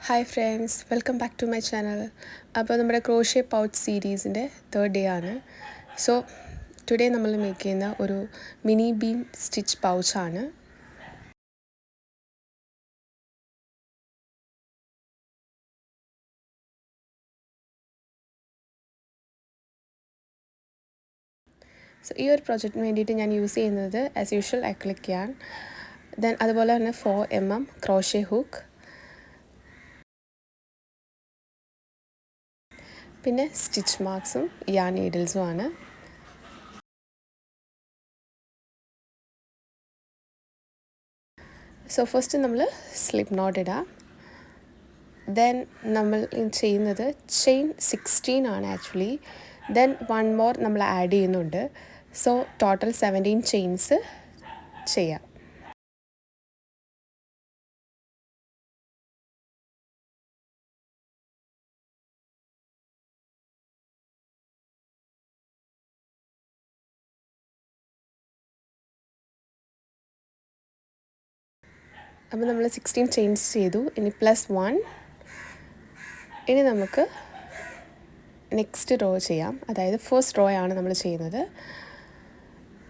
Hi friends, welcome back to my channel. അപ്പോൾ നമ്മുടെ crochet pouch സീരീസിൻ്റെ third day ആണ്. So today നമ്മൾ make ചെയ്യുന്ന ഒരു മിനി ബീൻ സ്റ്റിച്ച് പൗച്ചാണ്. സോ ഈ ഒരു പ്രോജക്റ്റിന് വേണ്ടിയിട്ട് ഞാൻ യൂസ് ചെയ്യുന്നത് as usual acrylic yarn, then അതുപോലെ തന്നെ 4mm ക്രോഷ്യ ഹുക്ക്, പിന്നെ സ്റ്റിച്ച് മാർക്സും യാൺ നീഡിൽസും ആണ്. സോ ഫസ്റ്റ് നമ്മൾ സ്ലിപ്പ് നോട്ട് ഇടാം. ദെൻ നമ്മൾ ചെയ്യുന്നത് ചെയിൻ 16 ആണ് ആക്ച്വലി. ദെൻ 1 മോർ നമ്മൾ ആഡ് ചെയ്യുന്നുണ്ട്. സോ ടോട്ടൽ 17 ചെയിൻസ് ചെയ്യാം. അപ്പോൾ നമ്മൾ 16 ചെയിൻസ് ചെയ്തു. ഇനി +1. ഇനി നമുക്ക് നെക്സ്റ്റ് റോ ചെയ്യാം. അതായത് ഫസ്റ്റ് റോ ആണ് നമ്മൾ ചെയ്യുന്നത്.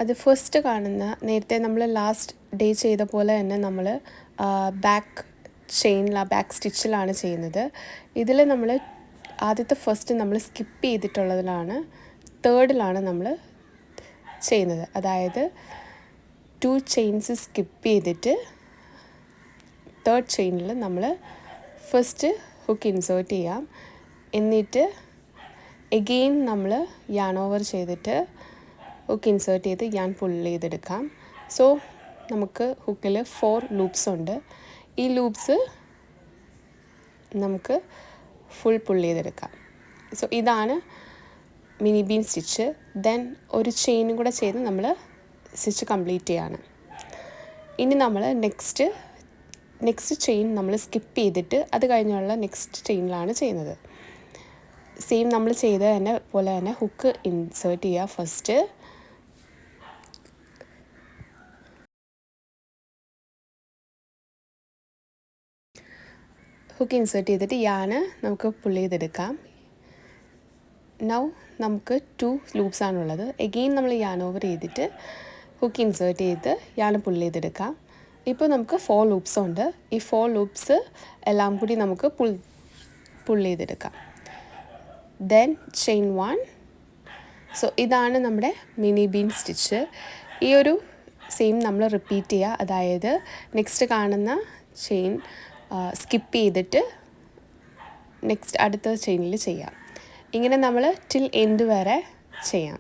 അത് ഫസ്റ്റ് കാണുന്ന നേരത്തെ നമ്മൾ ലാസ്റ്റ് ഡേ ചെയ്ത പോലെ തന്നെ നമ്മൾ ബാക്ക് ബാക്ക് സ്റ്റിച്ചിലാണ് ചെയ്യുന്നത്. ഇതിൽ നമ്മൾ ആദ്യത്തെ ഫസ്റ്റ് നമ്മൾ സ്കിപ്പ് ചെയ്തിട്ടുള്ളതിലാണ് തേർഡിലാണ് നമ്മൾ ചെയ്യുന്നത്. അതായത് 2 ചെയിൻസ് സ്കിപ്പ് ചെയ്തിട്ട് തേർഡ് ചെയിനിൽ നമ്മൾ ഫസ്റ്റ് ഹുക്ക് ഇൻസേർട്ട് ചെയ്യാം. എന്നിട്ട് എഗെയിൻ നമ്മൾ യാൺ ഓവർ ചെയ്തിട്ട് ഹുക്ക് ഇൻസേർട്ട് ചെയ്ത് യാൺ പുൾ ചെയ്തെടുക്കാം. സോ നമുക്ക് ഹുക്കിൽ 4 ലൂപ്സ് ഉണ്ട്. ഈ ലൂപ്സ് നമുക്ക് ഫുൾ പുൾ ചെയ്തെടുക്കാം. സോ ഇതാണ് മിനി ബീൻ സ്റ്റിച്ച്. ദെൻ ഒരു ചെയിനും കൂടെ ചെയ്ത് നമ്മൾ സ്റ്റിച്ച് കംപ്ലീറ്റ് ചെയ്യാണ്. ഇനി നമ്മൾ നെക്സ്റ്റ് ചെയിൻ നമ്മൾ സ്കിപ്പ് ചെയ്തിട്ട് അത് കഴിഞ്ഞുള്ള നെക്സ്റ്റ് ചെയിനിലാണ് ചെയ്യുന്നത്. സെയിം നമ്മൾ ചെയ്ത തന്നെ പോലെ തന്നെ ഹുക്ക് ഇൻസേർട്ട് ചെയ്യുക ഫസ്റ്റ്. ഹുക്ക് ഇൻസേർട്ട് ചെയ്തിട്ട് യാന് നമുക്ക് പുൾ ചെയ്തെടുക്കാം. നൗ നമുക്ക് 2 ലൂപ്സ് ആണുള്ളത്. എഗെയിൻ നമ്മൾ യാൻ ഓവർ ചെയ്തിട്ട് ഹുക്ക് ഇൻസേർട്ട് ചെയ്ത് യാന് പുൾ ചെയ്തെടുക്കാം. ഇപ്പോൾ നമുക്ക് 4 ലൂപ്സ് ഉണ്ട്. ഈ 4 ലൂപ്സ് എല്ലാം കൂടി നമുക്ക് പുൾ ചെയ്തെടുക്കാം. Then chain 1. സോ ഇതാണ് നമ്മുടെ മിനി ബീൻ സ്റ്റിച്ച്. ഈ ഒരു സെയിം നമ്മൾ റിപ്പീറ്റ് ചെയ്യുക. അതായത് നെക്സ്റ്റ് കാണുന്ന ചെയിൻ സ്കിപ്പ് ചെയ്തിട്ട് നെക്സ്റ്റ് അടുത്ത ചെയിനിൽ ചെയ്യാം. ഇങ്ങനെ നമ്മൾ ടിൽ എൻഡ് വരെ ചെയ്യാം.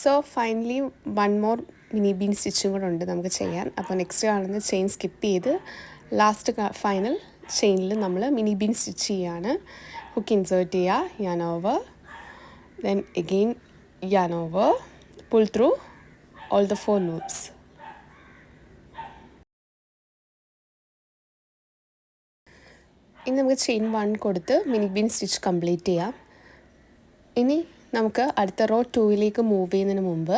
So finally 1 more mini bean സ്റ്റിച്ചും കൂടെ ഉണ്ട് നമുക്ക് ചെയ്യാൻ. അപ്പോൾ നെക്സ്റ്റ് കാണുന്ന ചെയിൻ സ്കിപ്പ് ചെയ്ത് ലാസ്റ്റ് ഫൈനൽ ചെയിനിൽ നമ്മൾ മിനി ബീൻ സ്റ്റിച്ച് ചെയ്യാണ്. ഹുക്ക് ഇൻസേർട്ട് ചെയ്യുക, yarn over, then again yarn over, pull through all the 4 loops. ഇനി നമുക്ക് ചെയിൻ 1 കൊടുത്ത് മിനി ബീൻ സ്റ്റിച്ച് കംപ്ലീറ്റ് ചെയ്യാം. ഇനി നമുക്ക് അടുത്ത റോ 2ലേക്ക് മൂവ് ചെയ്യുന്നതിന് മുമ്പ്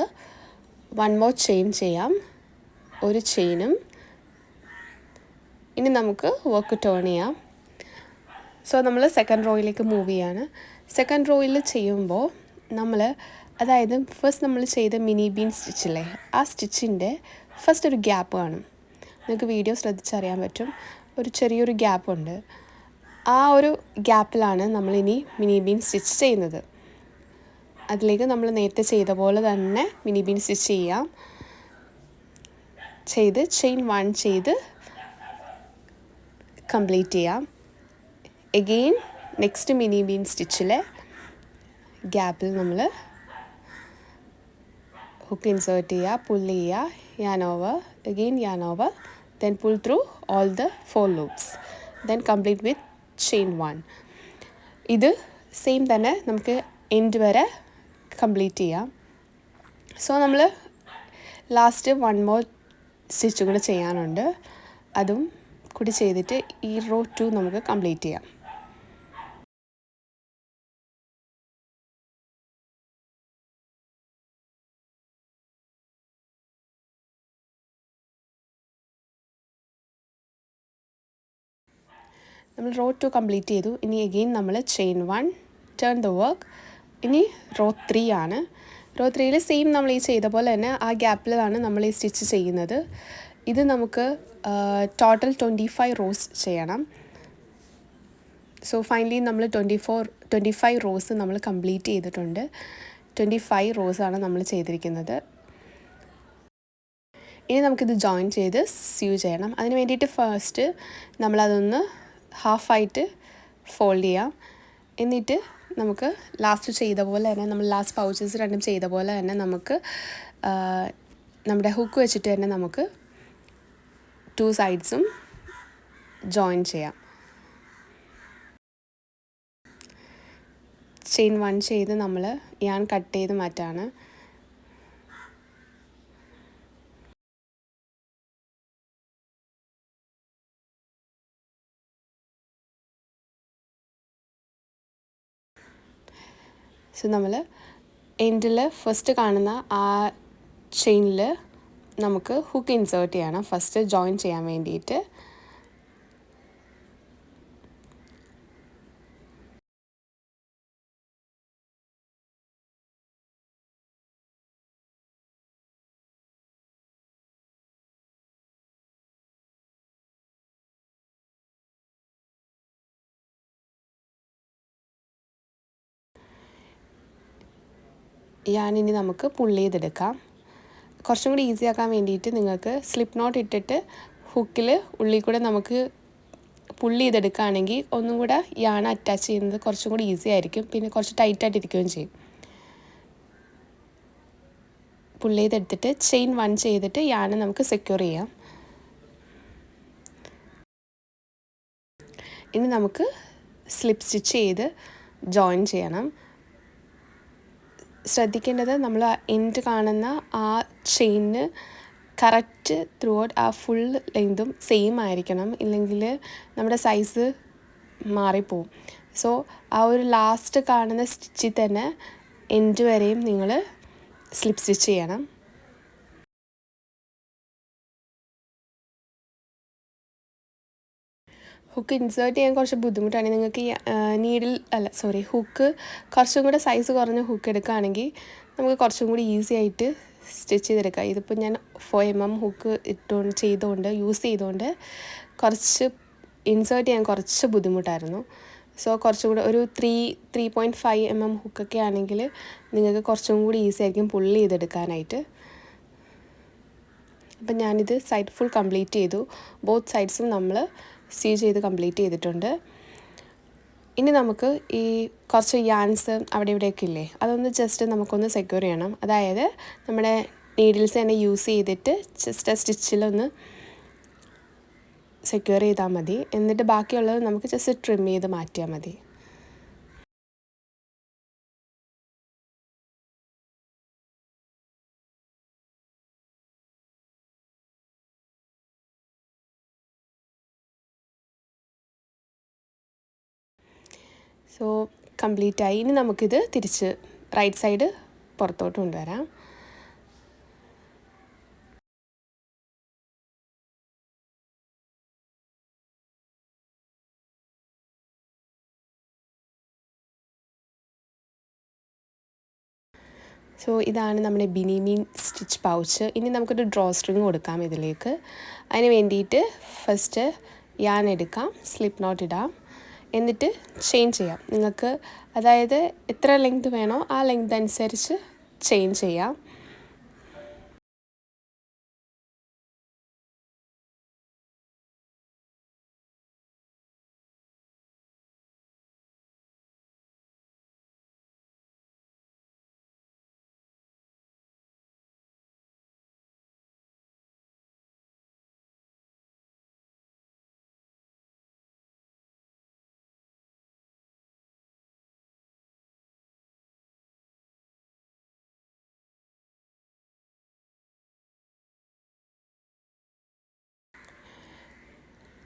1 മോർ ചെയിൻ ചെയ്യാം. ഒരു ചെയിനും. ഇനി നമുക്ക് വർക്ക് ടേൺ ചെയ്യാം. സോ നമ്മൾ സെക്കൻഡ് റോയിലേക്ക് മൂവ് ചെയ്യാണ്. സെക്കൻഡ് റോയിൽ ചെയ്യുമ്പോൾ അതായത് ഫസ്റ്റ് നമ്മൾ ചെയ്ത മിനി ബീൻ സ്റ്റിച്ചില്ലേ, ആ സ്റ്റിച്ചിൻ്റെ ഫസ്റ്റ് ഒരു ഗ്യാപ്പ് കാണും. നിങ്ങൾക്ക് വീഡിയോ ശ്രദ്ധിച്ചറിയാൻ പറ്റും. ഒരു ചെറിയൊരു ഗ്യാപ്പുണ്ട്. ആ ഒരു ഗ്യാപ്പിലാണ് നമ്മളിനി മിനി ബീൻ സ്റ്റിച്ച് ചെയ്യുന്നത്. അതിലേക്ക് നമ്മൾ നേരത്തെ ചെയ്ത പോലെ തന്നെ മിനി ബീൻ സ്റ്റിച്ച് ചെയ്യാം. ചെയ്ത് ചെയിൻ 1 ചെയ്ത് കംപ്ലീറ്റ് ചെയ്യാം. എഗെയിൻ നെക്സ്റ്റ് മിനി ബീൻ സ്റ്റിച്ചിലെ ഗ്യാപ്പിൽ നമ്മൾ ഹുക്ക് ഇൻസേർട്ട് ചെയ്യുക, പുൾ ചെയ്യുക, yarn over, again yarn over, then pull through all the 4 loops. then complete with chain 1. ഇത് സെയിം തന്നെ നമുക്ക് എൻഡ് വരെ കംപ്ലീറ്റ് ചെയ്യാം. സോ നമ്മൾ ലാസ്റ്റ് 1 more സ്റ്റിച്ച് കൂടെ ചെയ്യാനുണ്ട്. അതും കൂടി ചെയ്തിട്ട് ഈ റോ 2 നമുക്ക് കംപ്ലീറ്റ് ചെയ്യാം. നമ്മൾ റോ 2 കംപ്ലീറ്റ് ചെയ്തു. ഇനി അഗെയിൻ നമ്മൾ ചെയിൻ 1, ടേൺ ദ വർക്ക്. ഇനി റോ 3 ആണ്. റോ 3യിൽ സെയിം നമ്മൾ ഈ ചെയ്ത പോലെ തന്നെ ആ ഗ്യാപ്പിലാണ് നമ്മൾ ഈ സ്റ്റിച്ച് ചെയ്യുന്നത്. ഇത് നമുക്ക് ടോട്ടൽ 25 റോസ് ചെയ്യണം. സോ ഫൈനലി നമ്മൾ 25 റോസ് നമ്മൾ കംപ്ലീറ്റ് ചെയ്തിട്ടുണ്ട്. 25 റോസാണ് നമ്മൾ ചെയ്തിരിക്കുന്നത്. ഇനി നമുക്കിത് ജോയിൻ ചെയ്ത് സ്യൂ ചെയ്യണം. അതിന് വേണ്ടിയിട്ട് ഫസ്റ്റ് നമ്മളതൊന്ന് ഹാഫായിട്ട് ഫോൾഡ് ചെയ്യാം. എന്നിട്ട് നമുക്ക് ലാസ്റ്റ് ചെയ്ത പോലെ തന്നെ നമ്മൾ ലാസ്റ്റ് പൗച്ചസ് രണ്ടും ചെയ്ത പോലെ തന്നെ നമുക്ക് നമ്മുടെ ഹുക്ക് വെച്ചിട്ട് തന്നെ നമുക്ക് 2 സൈഡ്സും ജോയിൻ ചെയ്യാം. ചെയിൻ 1 ചെയ്ത് നമ്മൾ യാൺ കട്ട് ചെയ്ത് മാറ്റാണ്. സോ നമ്മൾ എൻഡിൽ ഫസ്റ്റ് കാണുന്ന ആ ചെയിനിൽ നമുക്ക് ഹുക്ക് ഇൻസേർട്ട് ചെയ്യണം ഫസ്റ്റ് ജോയിൻ ചെയ്യാൻ വേണ്ടിയിട്ട്. ഇനി നമുക്ക് പുള്ള് ചെയ്തെടുക്കാം. കുറച്ചും കൂടി ഈസി ആക്കാൻ വേണ്ടിയിട്ട് നിങ്ങൾക്ക് സ്ലിപ്പ് നോട്ട് ഇട്ടിട്ട് ഹുക്കിൽ ഉള്ളിൽ കൂടെ നമുക്ക് പുള്ള് ചെയ്തെടുക്കുകയാണെങ്കിൽ ഒന്നും കൂടെ യാൺ അറ്റാച്ച് ചെയ്യുന്നത് കുറച്ചും കൂടി ഈസി ആയിരിക്കും. പിന്നെ കുറച്ച് ടൈറ്റായിട്ടിരിക്കുകയും ചെയ്യും. പുള്ള് ചെയ്തെടുത്തിട്ട് ചെയിൻ 1 ചെയ്തിട്ട് യാൺ നമുക്ക് സെക്യൂർ ചെയ്യാം. ഇനി നമുക്ക് സ്ലിപ്പ് സ്റ്റിച്ച് ചെയ്ത് ജോയിൻ ചെയ്യണം. ശ്രദ്ധിക്കേണ്ടത് നമ്മൾ എൻഡ് കാണുന്ന ആ ചെയിന് കറക്റ്റ് ത്രൂ ഔട്ട് ആ ഫുൾ ലെങ്തും സെയിം ആയിരിക്കണം. ഇല്ലെങ്കിൽ നമ്മുടെ സൈസ് മാറിപ്പോവും. സോ ആ ഒരു ലാസ്റ്റ് കാണുന്ന സ്റ്റിച്ചിൽ തന്നെ എൻഡ് വരെയും നിങ്ങൾ സ്ലിപ്പ് സ്റ്റിച്ച് ചെയ്യണം. ഹുക്ക് ഇൻസേർട്ട് ചെയ്യാൻ കുറച്ച് ബുദ്ധിമുട്ടാണ്. നിങ്ങൾക്ക് ഹുക്ക് കുറച്ചും കൂടെ സൈസ് കുറഞ്ഞ ഹുക്ക് എടുക്കുകയാണെങ്കിൽ നമുക്ക് കുറച്ചും കൂടി ഈസി ആയിട്ട് സ്റ്റിച്ച് ചെയ്തെടുക്കാം. ഇതിപ്പോൾ ഞാൻ 4mm ഹുക്ക് യൂസ് ചെയ്തുകൊണ്ട് കുറച്ച് ഇൻസേർട്ട് ചെയ്യാൻ കുറച്ച് ബുദ്ധിമുട്ടായിരുന്നു. സോ കുറച്ചും കൂടെ ഒരു 3.5mm ഹുക്കൊക്കെ ആണെങ്കിൽ നിങ്ങൾക്ക് കുറച്ചും കൂടി ഈസി ആയിരിക്കും പുള്ള് ചെയ്തെടുക്കാനായിട്ട്. അപ്പം ഞാനിത് സൈഡ് ഫുൾ കംപ്ലീറ്റ് ചെയ്തു. ബോത്ത് സൈഡ്സും നമ്മൾ സീ ചെയ്ത് കംപ്ലീറ്റ് ചെയ്തിട്ടുണ്ട്. ഇനി നമുക്ക് ഈ കുറച്ച് യാൻസ് അവിടെ ഇവിടെയൊക്കെ ഇല്ലേ, അതൊന്ന് ജസ്റ്റ് നമുക്കൊന്ന് സെക്യൂർ ചെയ്യണം. അതായത് നമ്മുടെ നീഡിൽസ് തന്നെ യൂസ് ചെയ്തിട്ട് ജസ്റ്റ് ആ സ്റ്റിച്ചിലൊന്ന് സെക്യൂർ ചെയ്താൽ മതി. എന്നിട്ട് ബാക്കിയുള്ളത് നമുക്ക് ജസ്റ്റ് ട്രിം ചെയ്ത് മാറ്റിയാൽ മതി. സോ കംപ്ലീറ്റായി. ഇനി നമുക്കിത് തിരിച്ച് റൈറ്റ് സൈഡ് പുറത്തോട്ട് കൊണ്ടുവരാം. സോ ഇതാണ് നമ്മുടെ ബിനിമീൻ സ്റ്റിച്ച് പൗച്ച്. ഇനി നമുക്കൊരു ഡ്രോ സ്ട്രിങ് കൊടുക്കാം ഇതിലേക്ക്. അതിന് വേണ്ടിയിട്ട് ഫസ്റ്റ് യാൺ എടുക്കാം, സ്ലിപ്പ് നോട്ട് ഇടാം, എന്നിട്ട് ചെയിൻ ചെയ്യാം. നിങ്ങൾക്ക് അതായത് എത്ര ലെങ്ത് വേണോ ആ ലെങ്ത് അനുസരിച്ച് ചെയിൻ ചെയ്യാം.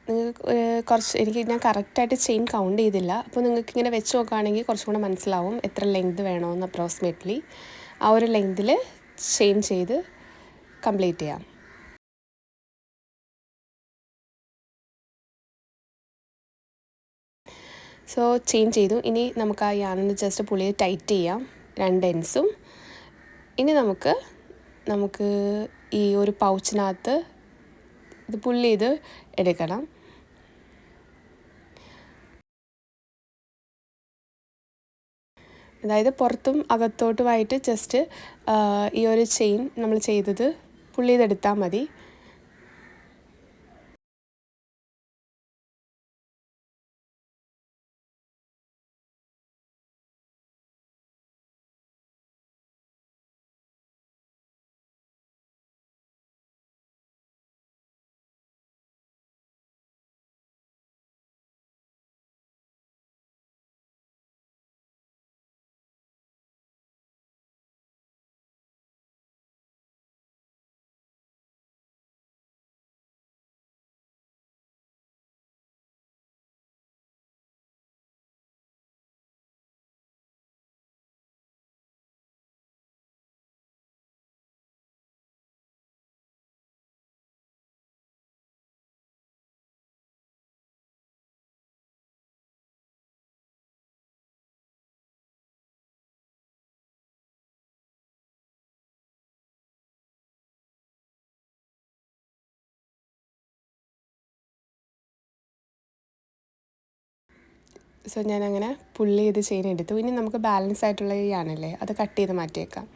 നിങ്ങൾക്ക് കുറച്ച് ഞാൻ കറക്റ്റായിട്ട് ചെയിൻ കൗണ്ട് ചെയ്തില്ല. അപ്പോൾ നിങ്ങൾക്ക് ഇങ്ങനെ വെച്ച് നോക്കുകയാണെങ്കിൽ കുറച്ചും കൂടെ മനസ്സിലാവും എത്ര ലെങ്ത് വേണമെന്ന് അപ്രോക്സിമേറ്റ്ലി. ആ ഒരു ലെങ്തിൽ ചെയിൻ ചെയ്ത് കംപ്ലീറ്റ് ചെയ്യാം. സോ ചെയിൻ ചെയ്തു. ഇനി നമുക്ക് ആ യാർണിന് ജസ്റ്റ് പുള്ളി ടൈറ്റ് ചെയ്യാം 2 എൻഡ്സും. ഇനി നമുക്ക് ഈ ഒരു പൗച്ചിനകത്ത് ഇത് പുള്ളി ചെയ്ത് എടുക്കണം. അതായത് പുറത്തും അകത്തോട്ടുമായിട്ട് ജസ്റ്റ് ഈ ഒരു ചെയിൻ നമ്മൾ ചെയ്തത് പുള്ളി ചെയ്തെടുത്താൽ മതി. സോ ഞാനങ്ങനെ പുള്ളി ചെയ്ത് ചെയിൻ എടുത്തു. ഇനി നമുക്ക് ബാലൻസ് ആയിട്ടുള്ള ഈ ആണല്ലേ അത് കട്ട് ചെയ്ത് മാറ്റിയേക്കാം.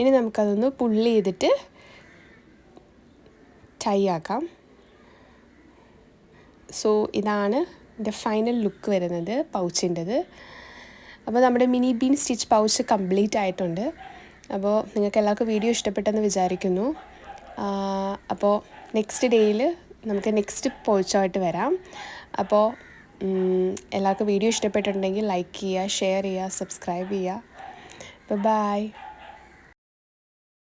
ഇനി നമുക്കതൊന്ന് പുള്ളി ചെയ്തിട്ട് ടൈ ആക്കാം. സോ ഇതാണ് എൻ്റെ ഫൈനൽ ലുക്ക് വരുന്നത് പൗച്ചിൻ്റെത്. അപ്പോൾ നമ്മുടെ mini bean stitch pouch complete ആയിട്ടുണ്ട്. അപ്പോൾ നിങ്ങൾക്ക് എല്ലാവർക്കും വീഡിയോ ഇഷ്ടപ്പെട്ടെന്ന് വിചാരിക്കുന്നു. അപ്പോൾ നെക്സ്റ്റ് ഡേയിൽ നമുക്ക് നെക്സ്റ്റ് പൗച്ചായിട്ട് വരാം. അപ്പോൾ എല്ലാവർക്കും വീഡിയോ ഇഷ്ടപ്പെട്ടിട്ടുണ്ടെങ്കിൽ ലൈക്ക് ചെയ്യുക, ഷെയർ ചെയ്യുക, സബ്സ്ക്രൈബ് ചെയ്യുക. ബൈ.